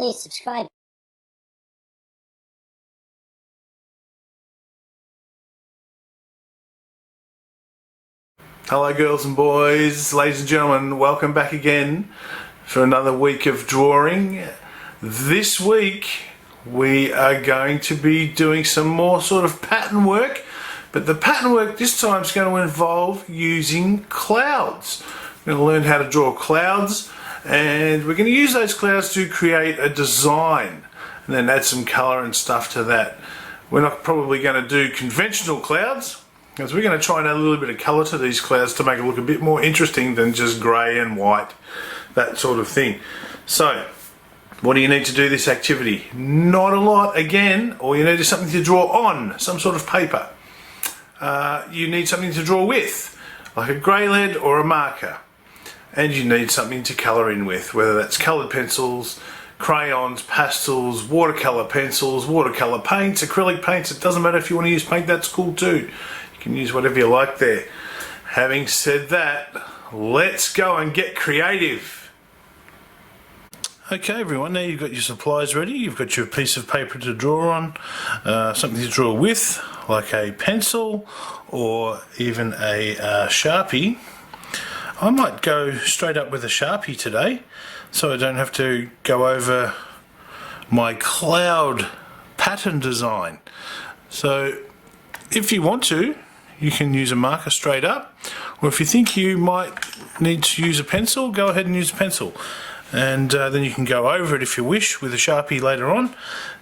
Please subscribe. Hello girls and boys, ladies and gentlemen, welcome back again for another week of drawing. This week we are going to be doing some more sort of pattern work, but the pattern work this time is going to involve using clouds. We're going to learn how to draw clouds, and we're going to use those clouds to create a design and then add some colour and stuff to that. We're not probably going to do conventional clouds, because we're going to try and add a little bit of colour to these clouds to make it look a bit more interesting than just grey and white, that sort of thing. So, what do you need to do this activity? Not a lot, again. All you need is something to draw on, some sort of paper. You need something to draw with, like a grey lead or a marker. And you need something to colour in with, whether that's coloured pencils, crayons, pastels, watercolour pencils, watercolour paints, acrylic paints. It doesn't matter if you want to use paint, that's cool too. You can use whatever you like there. Having said that, let's go and get creative. Okay everyone, now you've got your supplies ready. You've got your piece of paper to draw on, something to draw with, like a pencil or even a Sharpie. I might go straight up with a Sharpie today, so I don't have to go over my cloud pattern design. So if you want to, you can use a marker straight up, or if you think you might need to use a pencil, go ahead and use a pencil, and then you can go over it if you wish with a Sharpie later on.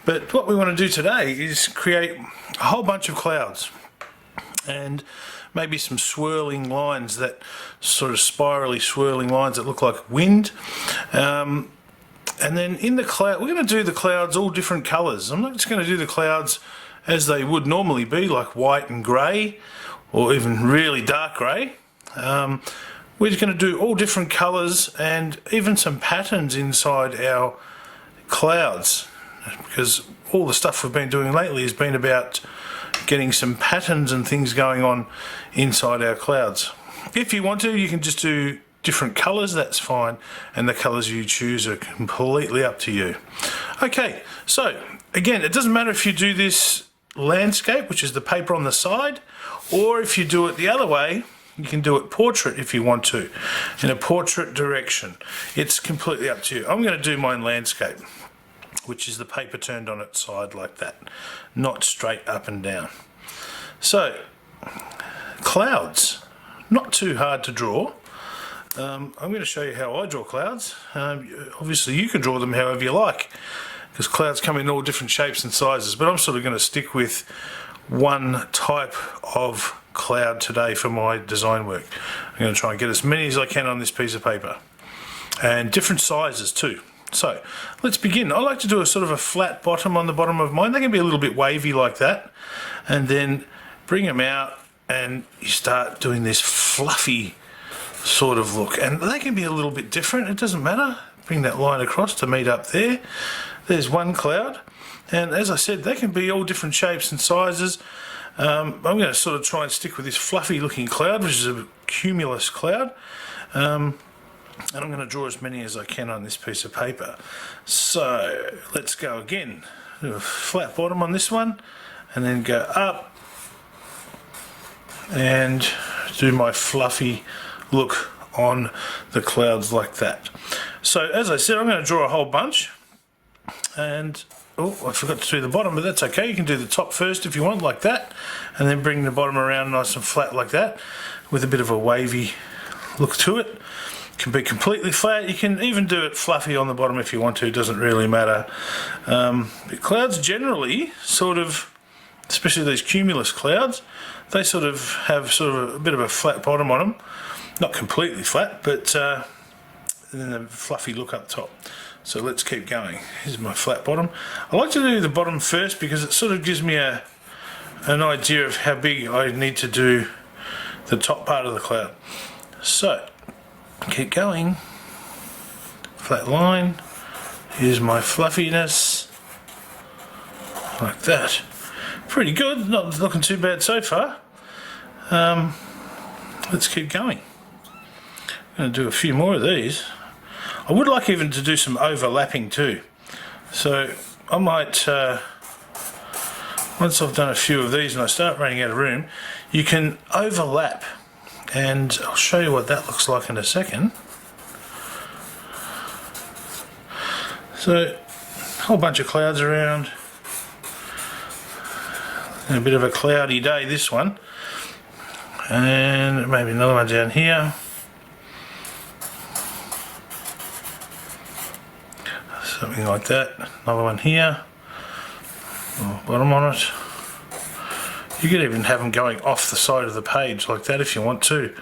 But what we want to do today is create a whole bunch of clouds and maybe some swirling lines, that sort of spirally swirling lines that look like wind. And then in the cloud, we're going to do the clouds all different colours. I'm not just going to do the clouds as they would normally be, like white and grey, or even really dark grey. We're just going to do all different colours and even some patterns inside our clouds, because all the stuff we've been doing lately has been about getting some patterns and things going on inside our clouds. If you want to, you can just do different colours, that's fine, and the colours you choose are completely up to you. Okay, so again, it doesn't matter if you do this landscape, which is the paper on the side, or if you do it the other way, you can do it portrait if you want to, in a portrait direction. It's completely up to you. I'm going to do mine landscape, which is the paper turned on its side like that, not straight up and down. So, clouds, not too hard to draw. I'm going to show you how I draw clouds. Obviously you can draw them however you like, because clouds come in all different shapes and sizes, but I'm sort of going to stick with one type of cloud today for my design work. I'm going to try and get as many as I can on this piece of paper, and different sizes too. So let's begin. I like to do a sort of a flat bottom on the bottom of mine. They can be a little bit wavy like that, and then bring them out and you start doing this fluffy sort of look, and they can be a little bit different. It doesn't matter. Bring that line across to meet up there. There's one cloud, and as I said, they can be all different shapes and sizes. I'm going to sort of try and stick with this fluffy looking cloud, which is a cumulus cloud. And I'm going to draw as many as I can on this piece of paper. So let's go again. Do a flat bottom on this one, and then go up and do my fluffy look on the clouds like that. So as I said, I'm going to draw a whole bunch, and oh, I forgot to do the bottom, but that's okay. You can do the top first if you want, like that, and then bring the bottom around nice and flat like that, with a bit of a wavy look to it. Can be completely flat. You can even do it fluffy on the bottom if you want to. It doesn't really matter. But clouds generally sort of, especially these cumulus clouds, they sort of have sort of a bit of a flat bottom on them. Not completely flat, but and then a fluffy look up top. So let's keep going. Here's my flat bottom. I like to do the bottom first because it sort of gives me an idea of how big I need to do the top part of the cloud. So keep going. Flat line. Here's my fluffiness. Like that. Pretty good. Not looking too bad so far. Let's keep going. I'm going to do a few more of these. I would like even to do some overlapping too. So I might, once I've done a few of these and I start running out of room, you can overlap, and I'll show you what that looks like in a second. So a whole bunch of clouds around, and a bit of a cloudy day this one, and maybe another one down here. Something like that. Another one here. Bottom on it. You could even have them going off the side of the page like that if you want to.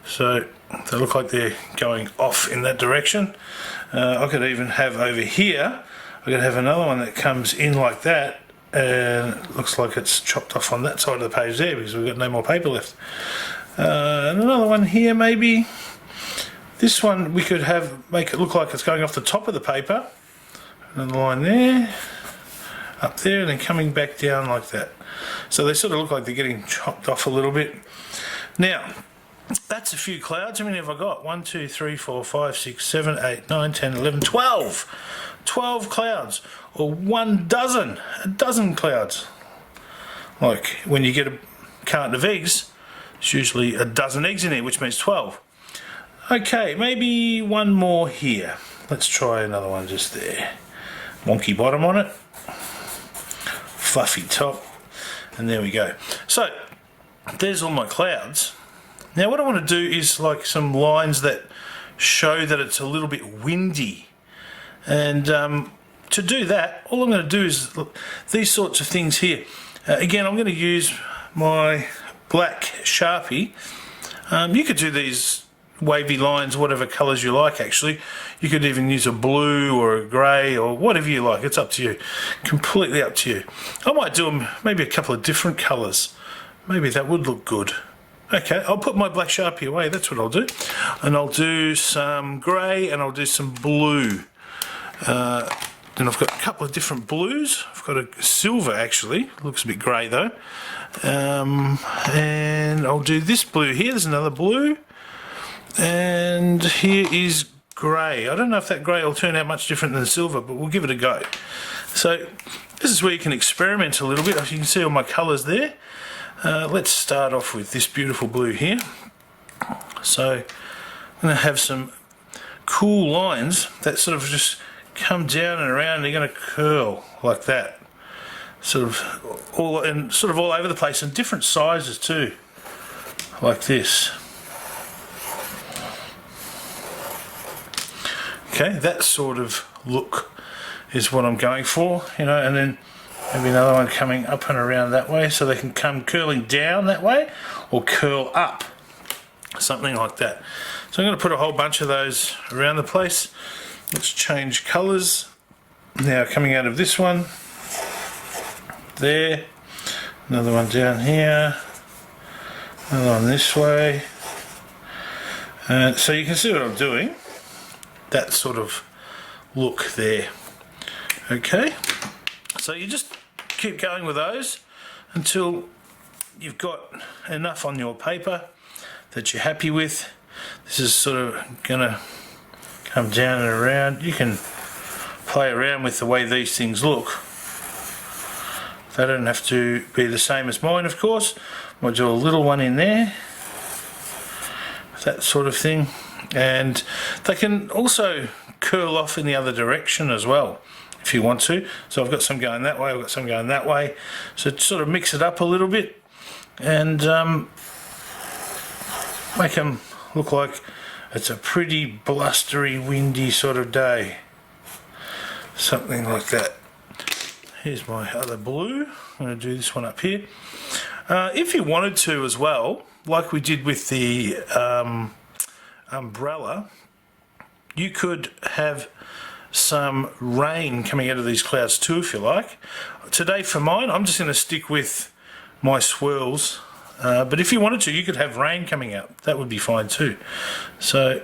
So they look like they're going off in that direction. I could even have over here, I could have another one that comes in like that, and it looks like it's chopped off on that side of the page there because we've got no more paper left. And another one here maybe. This one we could make it look like it's going off the top of the paper. Another line there, up there, and then coming back down like that. So they sort of look like they're getting chopped off a little bit. Now, that's a few clouds. How many have I got? 1, 2, 3, 4, 5, 6, 7, 8, 9, 10, 11, 12. 12 clouds, or 1 dozen. A dozen clouds. Like when you get a carton of eggs, it's usually a dozen eggs in there, which means 12. Okay, maybe one more here. Let's try another one just there. Wonky bottom on it, fluffy top, and there we go. So there's all my clouds. Now what I want to do is like some lines that show that it's a little bit windy, and to do that all I'm going to do is these sorts of things here. Again, I'm going to use my black Sharpie. You could do these wavy lines, whatever colours you like actually. You could even use a blue or a grey or whatever you like, it's up to you, completely up to you. I might do them maybe a couple of different colours, maybe that would look good. Okay, I'll put my black Sharpie away, that's what I'll do. And I'll do some grey and I'll do some blue. Then I've got a couple of different blues. I've got a silver actually, looks a bit grey though. And I'll do this blue here, there's another blue. And here is grey. I don't know if that grey will turn out much different than silver, but we'll give it a go. So this is where you can experiment a little bit. You can see all my colours there. Let's start off with this beautiful blue here. So I'm going to have some cool lines that sort of just come down and around, and they're going to curl like that. Sort of all over the place, and different sizes too, like this. Okay, that sort of look is what I'm going for, you know, and then maybe another one coming up and around that way, so they can come curling down that way or curl up, something like that. So I'm going to put a whole bunch of those around the place. Let's change colours. Now coming out of this one, there, another one down here, another one this way. So you can see what I'm doing. That sort of look there. Okay, so you just keep going with those until you've got enough on your paper that you're happy with. This is sort of gonna come down and around. You can play around with the way these things look. They don't have to be the same as mine, of course. I'll do a little one in there, that sort of thing. And they can also curl off in the other direction as well if you want to. So I've got some going that way, I've got some going that way, so sort of mix it up a little bit and make them look like it's a pretty blustery, windy sort of day, something like that. Here's my other blue. I'm going to do this one up here. If you wanted to as well, like we did with the umbrella, you could have some rain coming out of these clouds too if you like. Today for mine I'm just going to stick with my swirls, but if you wanted to you could have rain coming out, that would be fine too. So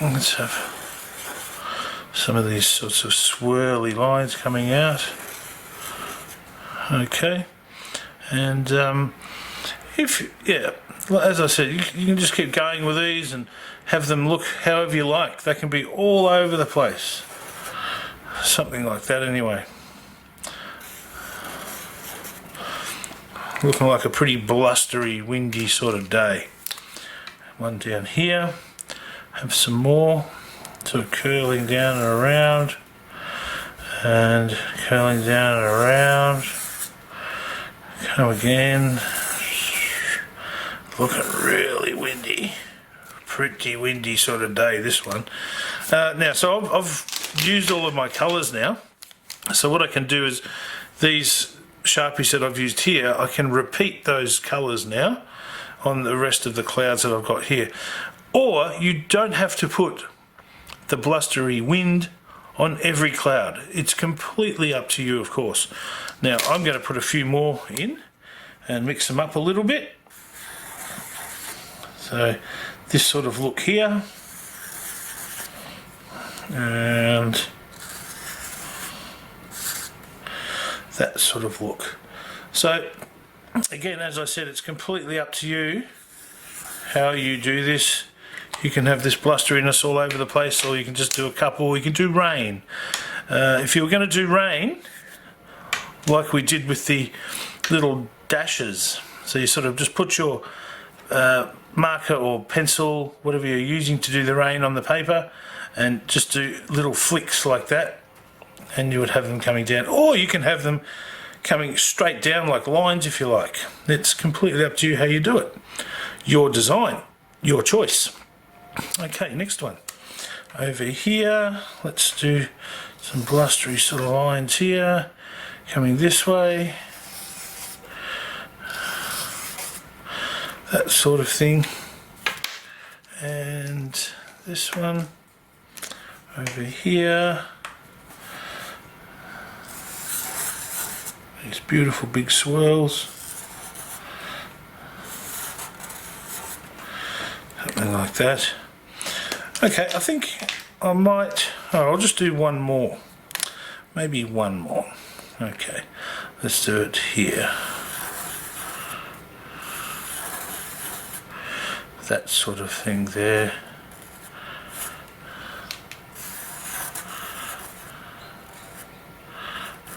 let's have some of these sorts of swirly lines coming out. Okay, and as I said, you can just keep going with these and have them look however you like. They can be all over the place. something like that anyway. Looking like a pretty blustery, windy sort of day. One down here, have some more, sort of curling down and around, and curling down and around. Come again. Looking really windy. Pretty windy sort of day, this one. Now, so I've used all of my colours now. So what I can do is, these Sharpies that I've used here, I can repeat those colours now on the rest of the clouds that I've got here. Or you don't have to put the blustery wind on every cloud. It's completely up to you, of course. Now I'm going to put a few more in and mix them up a little bit. So this sort of look here, and that sort of look. So again, as I said, it's completely up to you how you do this. You can have this blusteriness all over the place, or you can just do a couple, or you can do rain. If you were going to do rain, like we did with the little dashes, so you sort of just put your marker or pencil, whatever you're using to do the rain, on the paper, and just do little flicks like that, and you would have them coming down. Or you can have them coming straight down like lines if you like. It's completely up to you how you do it. Your design, your choice. Okay, next one. Over here, let's do some blustery sort of lines here, coming this way. That sort of thing. And this one over here. These beautiful big swirls. Something like that. Okay, I think I might, I'll just do one more. Maybe one more. Okay, let's do it here. That sort of thing there.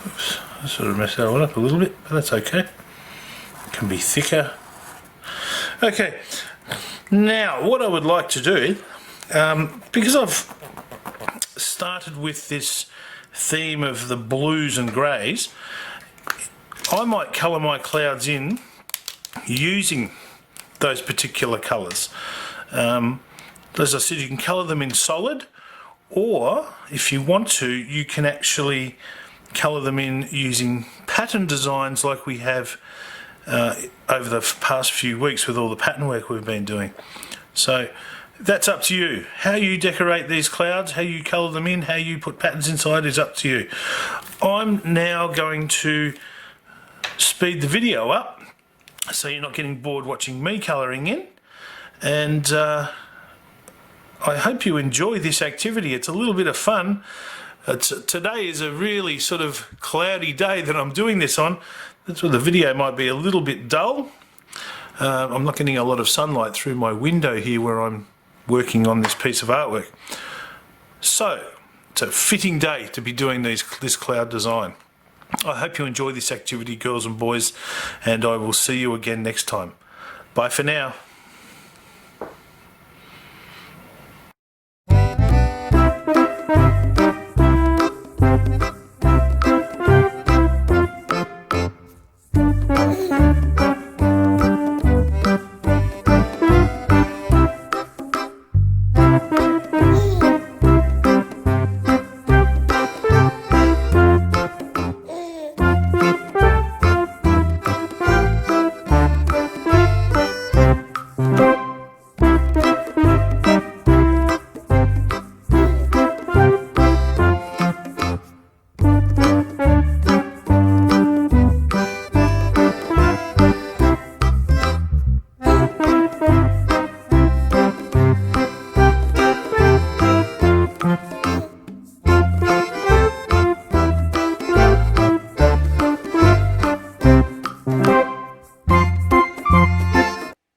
Oops, I sort of messed that one up a little bit, but that's okay. It can be thicker. Okay, now what I would like to do, because I've started with this theme of the blues and greys, I might colour my clouds in using those particular colours. As I said, you can colour them in solid, or if you want to, you can actually colour them in using pattern designs like we have over the past few weeks with all the pattern work we've been doing. So that's up to you. How you decorate these clouds, how you colour them in, how you put patterns inside is up to you. I'm now going to speed the video up so you're not getting bored watching me colouring in, and I hope you enjoy this activity. It's a little bit of fun. Today is a really sort of cloudy day that I'm doing this on. That's where the video might be a little bit dull. I'm not getting a lot of sunlight through my window here where I'm working on this piece of artwork. So it's a fitting day to be doing this cloud design. I hope you enjoy this activity, girls and boys, and I will see you again next time. Bye for now.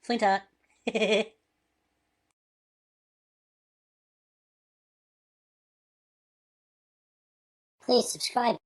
Flinter. Please subscribe.